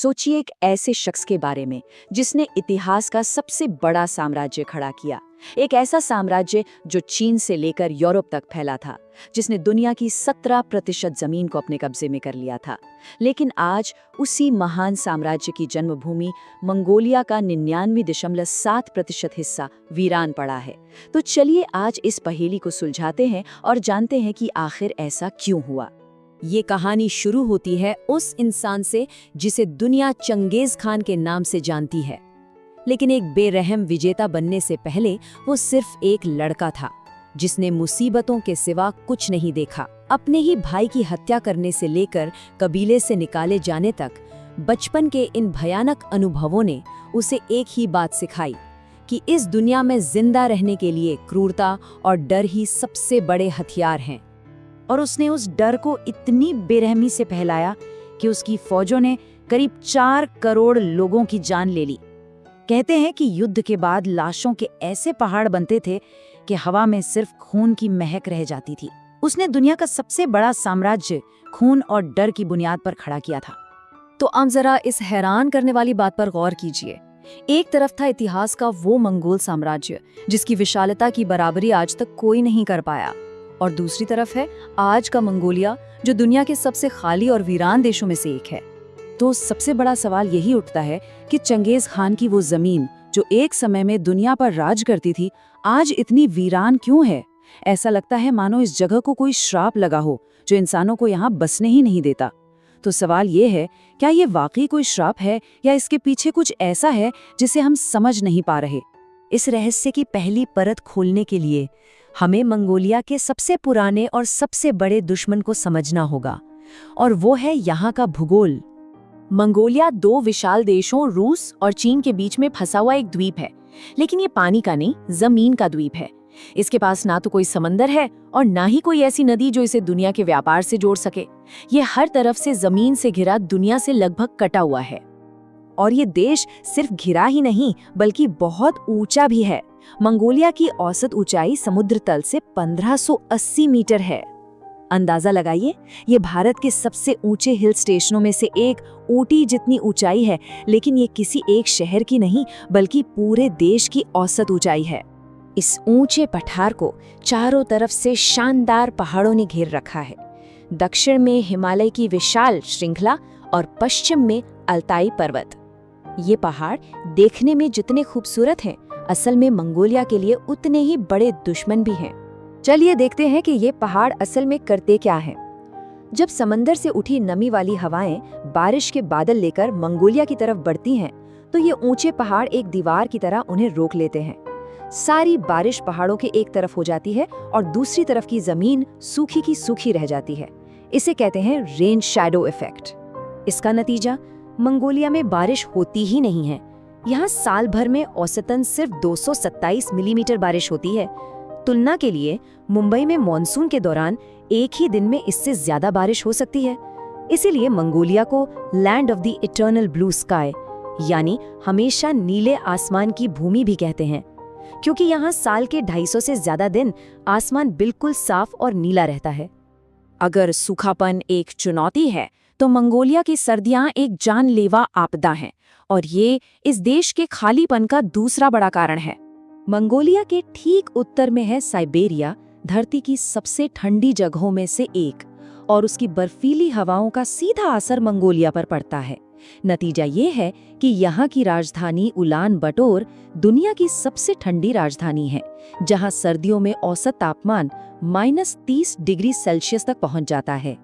सोचिए एक ऐसे शख्स के बारे में जिसने इतिहास का सबसे बड़ा साम्राज्य खड़ा किया। एक ऐसा साम्राज्य जो चीन से लेकर यूरोप तक फैला था, जिसने दुनिया की 17% जमीन को अपने कब्जे में कर लिया था। लेकिन आज उसी महान साम्राज्य की जन्मभूमि मंगोलिया का 99.7% हिस्सा वीरान पड़ा है। तो चलिए आज इस पहेली को सुलझाते हैं और जानते हैं कि आखिर ऐसा क्यों हुआ। ये कहानी शुरू होती है उस इंसान से जिसे दुनिया चंगेज खान के नाम से जानती है। लेकिन एक बेरहम विजेता बनने से पहले वो सिर्फ एक लड़का था जिसने मुसीबतों के सिवा कुछ नहीं देखा। अपने ही भाई की हत्या करने से लेकर कबीले से निकाले जाने तक बचपन के इन भयानक अनुभवों ने उसे एक ही बात सिखाई कि इस दुनिया में जिंदा रहने के लिए क्रूरता और डर ही सबसे बड़े हथियार हैं। और उसने उस डर को इतनी बेरहमी से फैलाया कि उसकी फौजों ने करीब 4 करोड़ लोगों की जान ले ली। कहते हैं कि युद्ध के बाद लाशों के ऐसे पहाड़ बनते थे कि हवा में सिर्फ खून की महक रह जाती थी। उसने दुनिया का सबसे बड़ा साम्राज्य खून और डर की बुनियाद पर खड़ा किया था। तो अब जरा इस हैरान करने वाली बात पर गौर कीजिए। एक तरफ था इतिहास का वो मंगोल साम्राज्य जिसकी विशालता की बराबरी आज तक कोई नहीं कर पाया, और दूसरी तरफ है आज का मंगोलिया जो दुनिया के सबसे खाली और वीरान देशों में से एक है। तो सबसे बड़ा सवाल यही उठता है कि चंगेज खान की वो जमीन जो एक समय में दुनिया पर राज करती थी, आज इतनी वीरान क्यों है। ऐसा लगता है मानो इस जगह को कोई श्राप लगा हो जो इंसानों को यहाँ बसने ही नहीं देता। तो सवाल ये है, क्या ये वाकई कोई श्राप है या इसके पीछे कुछ ऐसा है जिसे हम समझ नहीं पा रहे। इस रहस्य की पहली परत खोलने के लिए हमें मंगोलिया के सबसे पुराने और सबसे बड़े दुश्मन को समझना होगा, और वो है यहाँ का भूगोल। मंगोलिया 2 विशाल देशों रूस और चीन के बीच में फंसा हुआ एक द्वीप है, लेकिन ये पानी का नहीं, जमीन का द्वीप है। इसके पास ना तो कोई समंदर है और ना ही कोई ऐसी नदी जो इसे दुनिया के व्यापार से जोड़ सके। ये हर तरफ से जमीन से घिरा, दुनिया से लगभग कटा हुआ है। और ये देश सिर्फ घिरा ही नहीं बल्कि बहुत ऊंचा भी है। मंगोलिया की औसत ऊंचाई समुद्र तल से 1580 मीटर है। अंदाजा लगाइए, ये भारत के सबसे ऊंचे हिल स्टेशनों में से एक ऊटी जितनी ऊंचाई है, लेकिन ये किसी एक शहर की नहीं बल्कि पूरे देश की औसत ऊंचाई है। इस ऊंचे पठार को चारों तरफ से शानदार पहाड़ों ने घेर रखा है। दक्षिण में हिमालय की विशाल श्रृंखला और पश्चिम में अल्ताई पर्वत। ये पहाड़ देखने में जितने खूबसूरत हैं, असल में मंगोलिया के लिए उतने ही बड़े दुश्मन भी हैं। चलिए देखते हैं कि ये पहाड़ असल में करते क्या हैं। जब समंदर से उठी नमी वाली हवाएं बारिश के बादल लेकर मंगोलिया की तरफ बढ़ती हैं, तो ये ऊंचे पहाड़ एक दीवार की तरह उन्हें रोक लेते हैं। सारी बारिश पहाड़ों के एक तरफ हो जाती है और दूसरी तरफ की जमीन सूखी की सूखी रह जाती है। इसे कहते हैं रेन शैडो इफेक्ट। इसका नतीजा, मंगोलिया में बारिश होती ही नहीं है। यहाँ साल भर में औसतन सिर्फ 227 मिलीमीटर बारिश होती है। तुलना के लिए मुंबई में मॉनसून के दौरान एक ही दिन में इससे ज्यादा बारिश हो सकती है। इसीलिए मंगोलिया को land of the eternal blue sky, यानी हमेशा नीले आसमान की भूमि भी कहते हैं, क्योंकि यहाँ साल के 250 से ज्यादा दिन आसमान बिल्कुल साफ और नीला रहता है। अगर सूखापन एक चुनौती है, तो मंगोलिया की सर्दियां एक जानलेवा आपदा हैं, और ये इस देश के खालीपन का दूसरा बड़ा कारण है। मंगोलिया के ठीक उत्तर में है साइबेरिया, धरती की सबसे ठंडी जगहों में से एक, और उसकी बर्फीली हवाओं का सीधा असर मंगोलिया पर पड़ता है। नतीजा ये है कि यहाँ की राजधानी उलान बटोर दुनिया की सबसे ठंडी राजधानी है, जहाँ सर्दियों में औसत तापमान -30 डिग्री सेल्सियस तक पहुँच जाता है।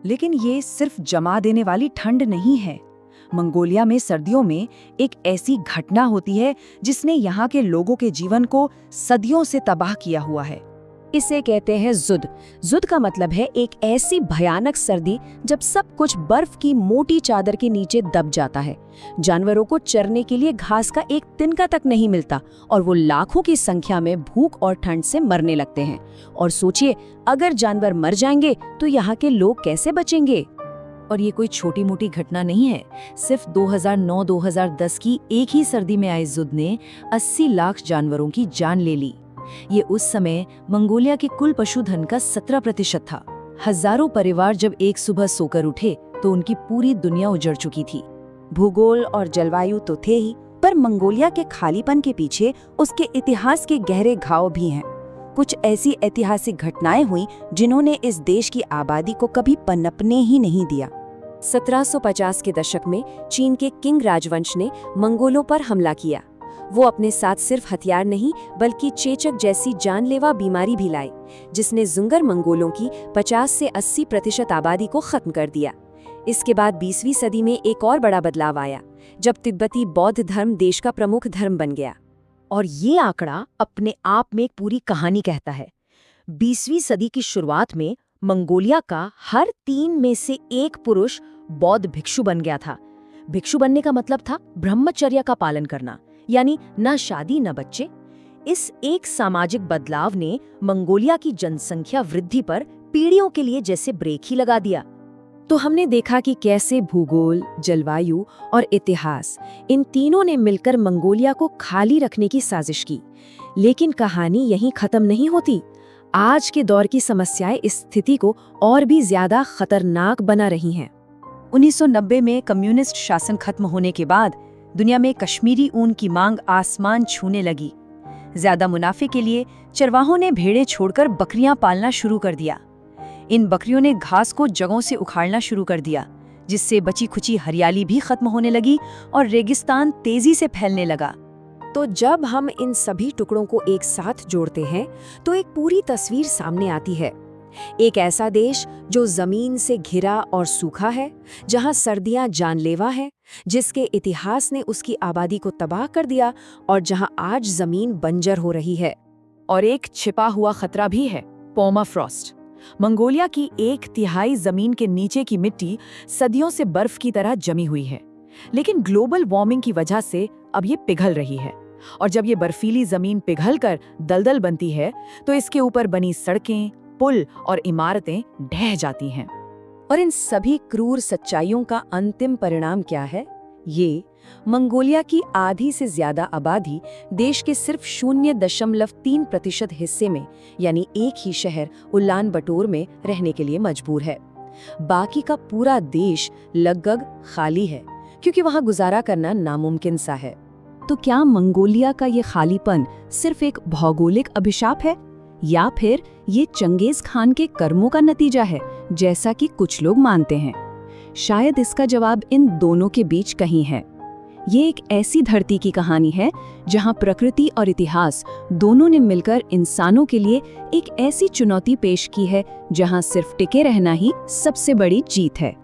लेकिन ये सिर्फ जमा देने वाली ठंड नहीं है। मंगोलिया में सर्दियों में एक ऐसी घटना होती है जिसने यहाँ के लोगों के जीवन को सदियों से तबाह किया हुआ है। इसे कहते हैं जुद। जुद का मतलब है एक ऐसी भयानक सर्दी जब सब कुछ बर्फ की मोटी चादर के नीचे दब जाता है। जानवरों को चरने के लिए घास का एक तिनका तक नहीं मिलता, और वो लाखों की संख्या में भूख और ठंड से मरने लगते हैं। और सोचिए, अगर जानवर मर जाएंगे तो यहाँ के लोग कैसे बचेंगे। और ये कोई छोटी मोटी घटना नहीं है। सिर्फ 2009-2010 की एक ही सर्दी में आई जुद ने 80 लाख जानवरों की जान ले ली। ये उस समय मंगोलिया के कुल पशुधन का 17% था। हजारों परिवार जब एक सुबह सोकर उठे तो उनकी पूरी दुनिया उजड़ चुकी थी। भूगोल और जलवायु तो थे ही, पर मंगोलिया के खालीपन के पीछे उसके इतिहास के गहरे घाव भी हैं। कुछ ऐसी ऐतिहासिक घटनाएं हुई जिन्होंने इस देश की आबादी को कभी पनपने ही नहीं दिया। 1750 के दशक में चीन के किंग राजवंश ने मंगोलों पर हमला किया। वो अपने साथ सिर्फ हथियार नहीं बल्कि चेचक जैसी जानलेवा बीमारी भी लाई, जिसने जुंगर मंगोलों की 50 से 80% आबादी को खत्म कर दिया। इसके बाद 20वीं सदी में एक और बड़ा बदलाव आया, जब तिब्बती बौद्ध धर्म देश का प्रमुख धर्म बन गया। और ये आंकड़ा अपने आप में एक पूरी कहानी कहता है। 20वीं सदी की शुरुआत में मंगोलिया का हर 3 में से 1 पुरुष बौद्ध भिक्षु बन गया था। भिक्षु बनने का मतलब था ब्रह्मचर्य का पालन करना, यानी न शादी न बच्चे। इस एक सामाजिक बदलाव ने मंगोलिया की जनसंख्या वृद्धि पर पीढ़ियों के लिए जैसे ब्रेक ही लगा दिया। तो हमने देखा कि कैसे भूगोल, जलवायु और इतिहास, इन तीनों ने मिलकर मंगोलिया को खाली रखने की साजिश की। लेकिन कहानी यहीं खत्म नहीं होती। आज के दौर की समस्याएं इस स्थिति को और भी ज्यादा खतरनाक बना रही हैं। 1990 में कम्युनिस्ट शासन खत्म होने के बाद दुनिया में कश्मीरी ऊन की मांग आसमान छूने लगी। ज्यादा मुनाफे के लिए चरवाहों ने भेड़ें छोड़कर बकरियां पालना शुरू कर दिया। इन बकरियों ने घास को जगहों से उखाड़ना शुरू कर दिया, जिससे बची खुची हरियाली भी खत्म होने लगी और रेगिस्तान तेजी से फैलने लगा। तो जब हम इन सभी टुकड़ों को एक साथ जोड़ते हैं तो एक पूरी तस्वीर सामने आती है। एक ऐसा देश जो जमीन से घिरा और सूखा है, जहां सर्दियां जानलेवा है, जिसके इतिहास ने उसकी आबादी को तबाह कर दिया और जहां आज जमीन बंजर हो रही है। और एक छिपा हुआ खतरा भी है, पर्माफ्रॉस्ट। मंगोलिया की 1/3 जमीन के नीचे की मिट्टी सदियों से बर्फ की तरह जमी हुई है, लेकिन ग्लोबल वार्मिंग की वजह से अब ये पिघल रही है। और जब ये बर्फीली जमीन पिघलकर दलदल बनती है तो इसके ऊपर बनी सड़कें, पुल और इमारतें ढह जाती हैं। और इन सभी क्रूर सच्चाइयों का अंतिम परिणाम क्या है? ये मंगोलिया की आधी से ज्यादा आबादी देश के सिर्फ 0.3% हिस्से में, यानी एक ही शहर उलान बटोर में रहने के लिए मजबूर है। बाकी का पूरा देश लगभग खाली है, क्योंकि वहां गुजारा करना नामुमकिन सा है। तो क्या मंगोलिया का ये खालीपन सिर्फ एक भौगोलिक अभिशाप है, या फिर ये चंगेज खान के कर्मों का नतीजा है, जैसा कि कुछ लोग मानते हैं? शायद इसका जवाब इन दोनों के बीच कहीं है। ये एक ऐसी धरती की कहानी है जहां प्रकृति और इतिहास दोनों ने मिलकर इंसानों के लिए एक ऐसी चुनौती पेश की है जहां सिर्फ टिके रहना ही सबसे बड़ी जीत है।